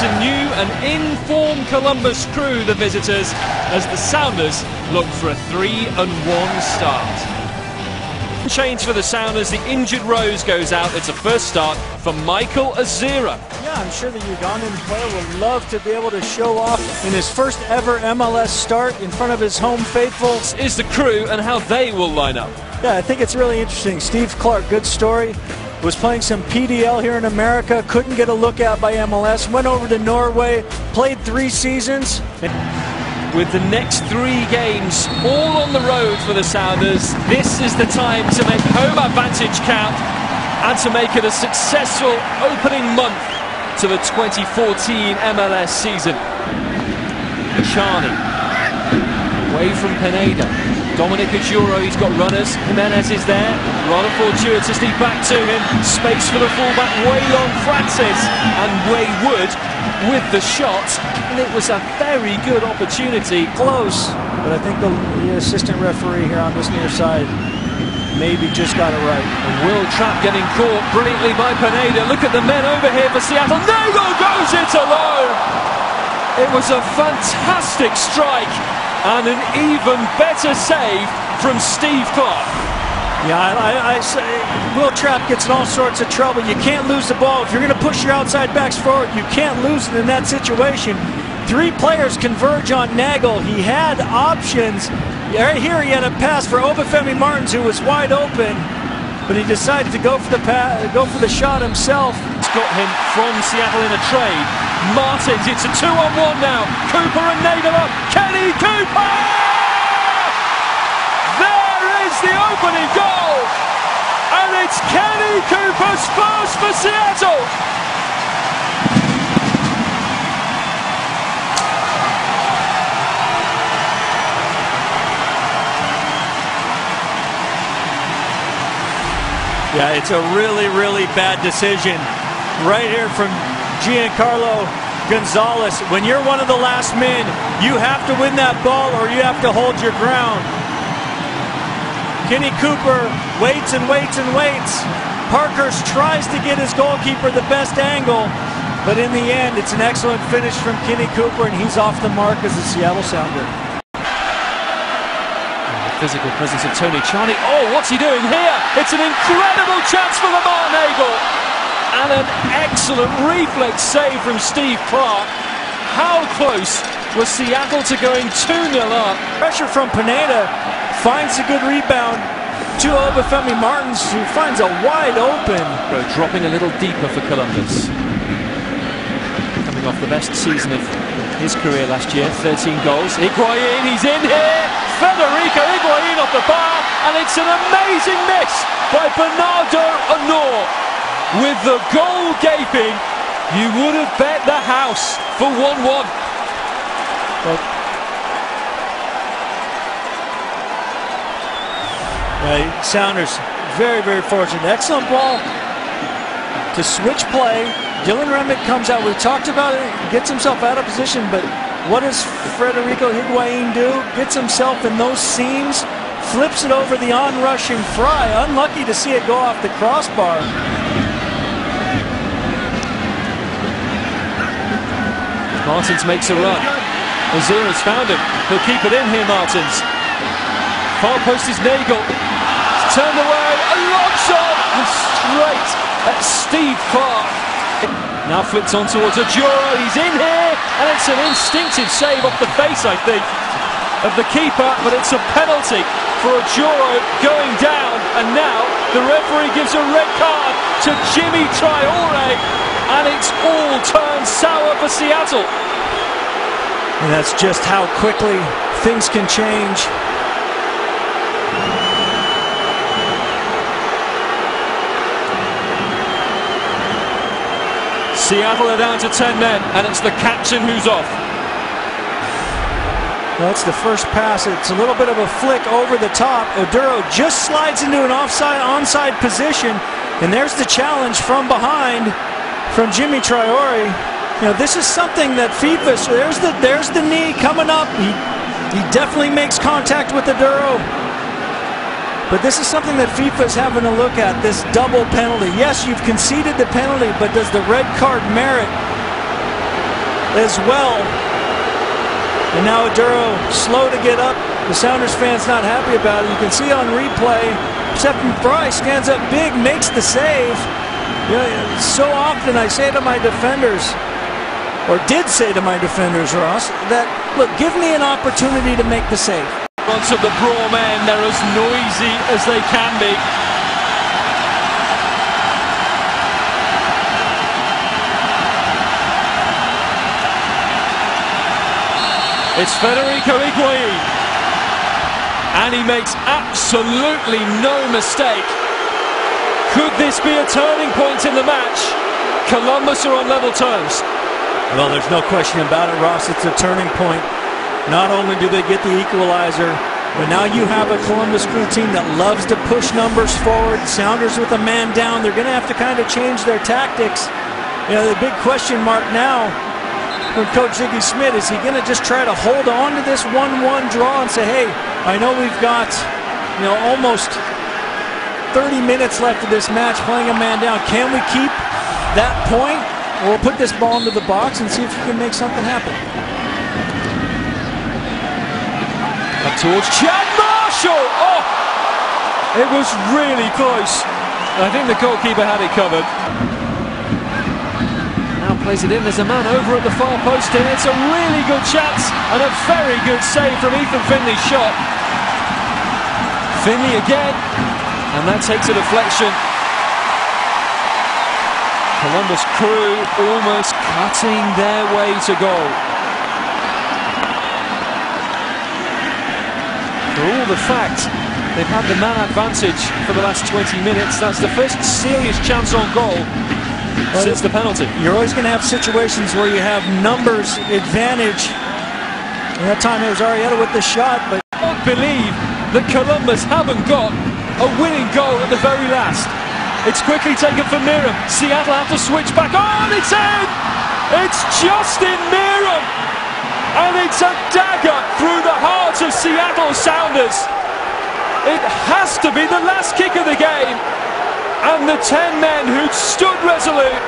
a new and in-form Columbus crew, the visitors, as the Sounders look for a 3-1 start. Change for the Sounders, the injured Rose goes out. It's a first start for Michael Azira. Yeah, I'm sure the Ugandan player will love to be able to show off in his first ever MLS start in front of his home faithful. Is the crew and how they will line up. Yeah, I think it's really interesting. Steve Clark, good story. Was playing some PDL here in America, couldn't get a look at by MLS, went over to Norway, played 3 seasons. With the next 3 games all on the road for the Sounders, this is the time to make home advantage count and to make it a successful opening month to the 2014 MLS season. Charney, away from Pineda. Dominic Ajuro, he's got runners. Jimenez is there, rather fortuitously back to him. Space for the fullback, Waylon Francis, and Way Wood with the shot. And it was a very good opportunity. Close, but I think the assistant referee here on this near side maybe just got it right. And Will Trapp getting caught brilliantly by Pineda. Look at the men over here for Seattle. Nagel goes it alone! It was a fantastic strike and an even better save from Steve Clark. Yeah, I say Will Trapp gets in all sorts of trouble. You can't lose the ball. If you're going to push your outside backs forward, you can't lose it in that situation. 3 players converge on Nagel. He had options. Right here he had a pass for Obafemi Martins, who was wide open, but he decided to go for the shot himself. It's got him from Seattle in a trade. Martins, it's a 2-on-1 now. Cooper and Nagel up. Kenny Cooper! There is the opening goal! And it's Kenny Cooper's first for Seattle! Yeah, it's a really, really bad decision right here from Giancarlo Gonzalez. When you're one of the last men, you have to win that ball or you have to hold your ground. Kenny Cooper waits and waits and waits. Parkhurst tries to get his goalkeeper the best angle, but in the end, it's an excellent finish from Kenny Cooper, and he's off the mark as a Seattle Sounder. Physical presence of Tony Charney. Oh, what's he doing here? It's an incredible chance for Lamar Nagel. And an excellent reflex save from Steve Clark. How close was Seattle to going 2-0 up? Pressure from Pineda, finds a good rebound to Obafemi Martins, who finds a wide open. Dropping a little deeper for Columbus. Coming off the best season of his career last year, 13 goals. Higuain, he's in here. Federico Higuain off the bar, and it's an amazing miss by Bernardo Honor. With the goal gaping, you would have bet the house for 1-1. Well, Sounders, very, very fortunate. Excellent ball to switch play. Dylan Remick comes out. We talked about it. Gets himself out of position, but what does Federico Higuain do? Gets himself in those seams, flips it over the onrushing Fry. Unlucky to see it go off the crossbar. Martins makes a run. Azira's found him. He'll keep it in here, Martins. Far post is Nagel. It's turned away. A long shot! And straight at Steve Clark. Now flips on towards Ajuro. He's in here, and it's an instinctive save off the face, I think, of the keeper, but it's a penalty for Ajuro going down, and now the referee gives a red card to Jimmy Traore, and it's all turned sour for Seattle. And that's just how quickly things can change. Seattle are down to 10 men, and it's the captain who's off. Well, that's the first pass. It's a little bit of a flick over the top. Oduro just slides into an onside position, and there's the challenge from behind from Jimmy Traore. You know, this is something that FIFA. So there's the knee coming up. He definitely makes contact with Oduro. But this is something that FIFA's having a look at, this double penalty. Yes, you've conceded the penalty, but does the red card merit as well. And now Oduro slow to get up. The Sounders fans not happy about it. You can see on replay, Stephen Fry stands up big, makes the save. You know, so often I say to my defenders, or did say to my defenders, Ross, that, look, give me an opportunity to make the save. Once of the Braw men, they're as noisy as they can be. It's Federico Higuain, and he makes absolutely no mistake. Could this be a turning point in the match? Columbus are on level terms. Well, there's no question about it, Ross. It's a turning point. Not only do they get the equalizer, but now you have a Columbus Crew team that loves to push numbers forward. Sounders with a man down. They're going to have to kind of change their tactics. You know, the big question mark now from Coach Ziggy Smith, is he going to just try to hold on to this 1-1 draw and say, hey, I know we've got, you know, almost 30 minutes left of this match playing a man down. Can we keep that point? Or we'll put this ball into the box and see if we can make something happen. Up towards Chad Marshall. Oh, it was really close. I think the goalkeeper had it covered. Now plays it in. There's a man over at the far post here. It's a really good chance and a very good save from Ethan Finley's shot. Finley again, and that takes a deflection. Columbus Crew almost cutting their way to goal. For all the fact they've had the man advantage for the last 20 minutes, that's the first serious chance on goal since the penalty. You're always going to have situations where you have numbers advantage. And that time it was Arrieta with the shot, but I don't believe that Columbus haven't got a winning goal at the very last. It's quickly taken from Miram. Seattle have to switch back. Oh, and it's in! It's Justin Miram! And it's a dagger through the heart of Seattle Sounders. It has to be the last kick of the game. And the 10 men who'd stood resolute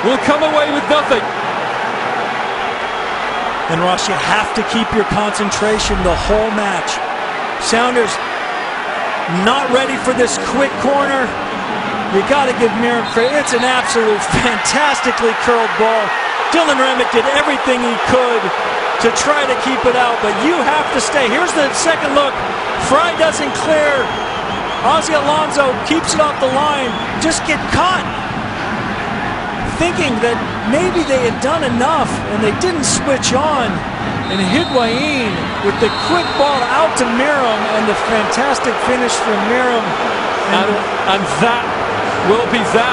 will come away with nothing. And Ross, you have to keep your concentration the whole match. Sounders not ready for this quick corner. You got to give Miram credit. It's an absolute fantastically curled ball. Dylan Remick did everything he could to try to keep it out, but you have to stay. Here's the second look. Fry doesn't clear. Ozzy Alonso keeps it off the line. Just get caught thinking that maybe they had done enough and they didn't switch on. And Higuain with the quick ball out to Miram and the fantastic finish from Miram. And that will be that.